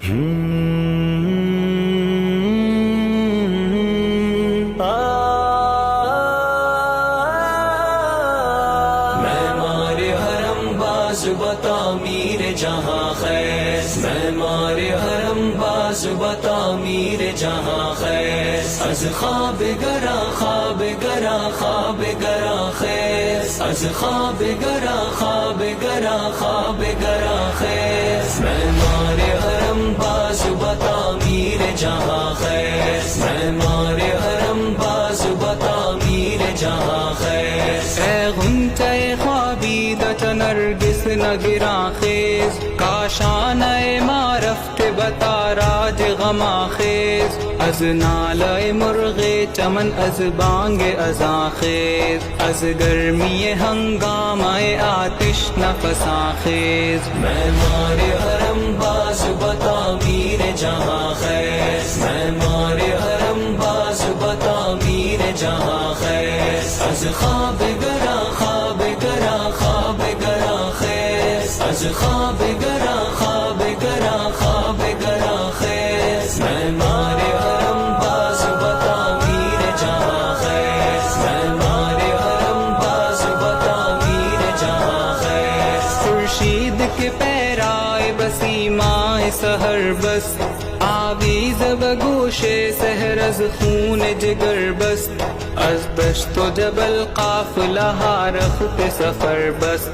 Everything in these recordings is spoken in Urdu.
معمار حرم باز بتعمیر جہاں خیر، معمار حرم باز بتعمیر جہاں خیر، از خواب گرا خواب گرا خواب گرا خیر، از خواب گرا خواب گرا خواب گرا خیر، معمار حرم باز بتعمیر جہاں خیر، معمار حرم باز بتعمیر جہاں خیر، اے غنچہ خوابیدہ نرگس نگراں خیز، کاشانہ معرفت بتا راج غما خیز، از نالہ مرغ چمن از بانگ ازاں خیز، از گرمی ہنگامہ آتش نفساں خیز، معمار حرم باز بتعمیر جہاں خیر، معمار حرم باز بتعمیر جہاں خیر، از خواب گرا خواب گرا خواب گرا خیر، از خواب گرا خواب گرا خواب گرا خیر، معمار حرم باز بتعمیر جہاں خیر، معمار حرم باز بتعمیر جہاں خیر، خورشید کے پیرائے بسیمائے سحر بس، آویز بگوش سحر از خون جگر بس، از دشت و جبل قافلہ رخت سفر بس،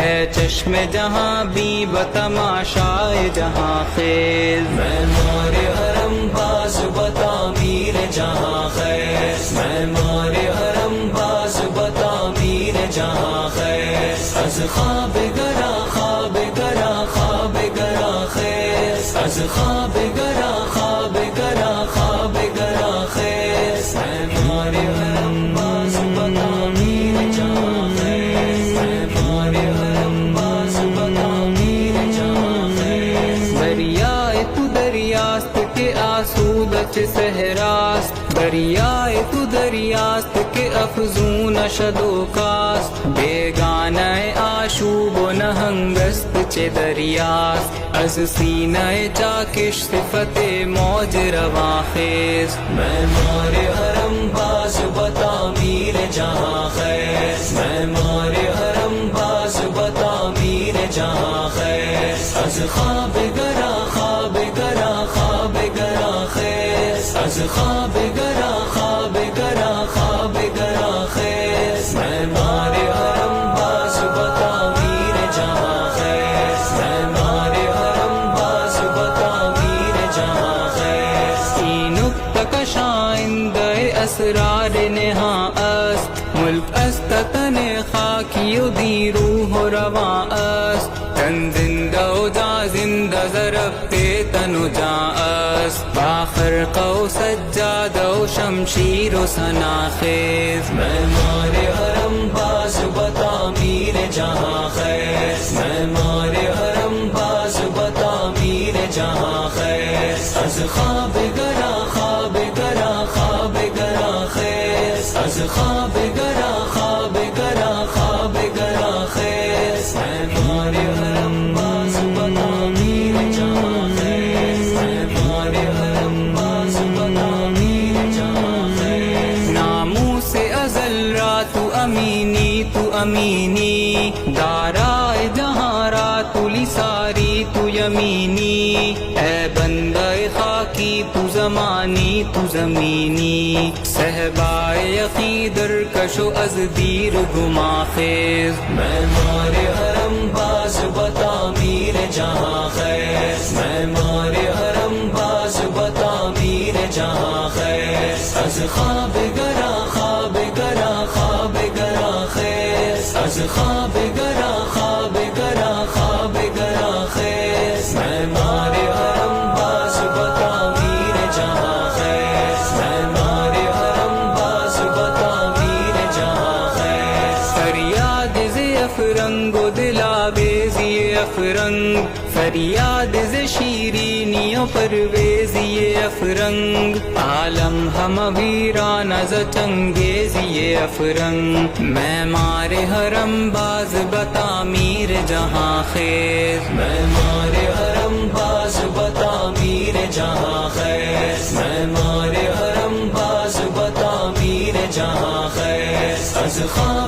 اے چشم جہاں بی بتماشائے جہاں خیز، معمار حرم باز بتعمیر جہاں خیر، معمار حرم باز بتعمیر جہاں خیر، از خواب گرا خواب گرا خواب گرا خیر، از خواب گرا خواب گرا خواب گرا خیر، معمار حرم باز بتعمیر جہاں خیر، معمار حرم باز بتعمیر جہاں خیر، دریائے تو دریاست کے آسودہ صحراست، دریائے تو دریاست کے افزون شد و کاست، بیگانہ آشوب و نہنگست چے دریاست، از سینہ چاکش صفت موج رواں خیز، معمار حرم باز بتعمیر جہاں خیر، معمار حرم باز بتعمیر جہاں خیر، از خواب گرا خواب گرا خواب گرا خیر، از خواب گرا خواب گرا خواب گرا خیر، معمار حرم باز بتعمیر جہاں خیر، معمار حرم باز بتعمیر جہاں خیر، این نکتہ کشائندہ اسرار نہاں است، ملک است تن خاکی و دی روح و رواں است، تن زندہ و جا زندہ ضربت تن و جا است، باخرق و سجادہ و شمشیر و ثنا خیز، معمار حرم باز بتعمیر جہاں خیر، معمار حرم باز بتعمیر جہاں خیر، از خواب گرا خواب گرا خواب گرا خیر، از خواب گرا خواب گرا خواب گرا خیر، معمار حرم باز بتعمیر جہاں خیر، معمار حرم باز بتعمیر جہاں خیر، ناموس ازل را تو امینی تو امینی، دارائے جہاں را تو لساری تو یمینی، اے بندہ خاکی تو زمانی تو زمینی، صحبائے عقیدر کشو از دیر گما خیز، معمار حرم باز بتعمیر جہاں خیر، معمار حرم باز بتعمیر جہاں خیر، از خواب گرا خواب گرا خواب گرا خیر، از خواب گرا خواب گرا خواب گرا خیر، معمار حرم باز بتعمیر جہاں خیر، معمار حرم باز بتعمیر جہاں خیر، فریاد ز افرنگ و دلاویزی افرنگ، فریاد ز شیرینی و پرویزی افرنگ، عالم ہم ویران ز چنگیزی افرنگ، معمار حرم باز بتعمیر جہاں خیز، معمار حرم باز بتعمیر خیر معمار حرم باز بتعمیر جہاں خیر از خواب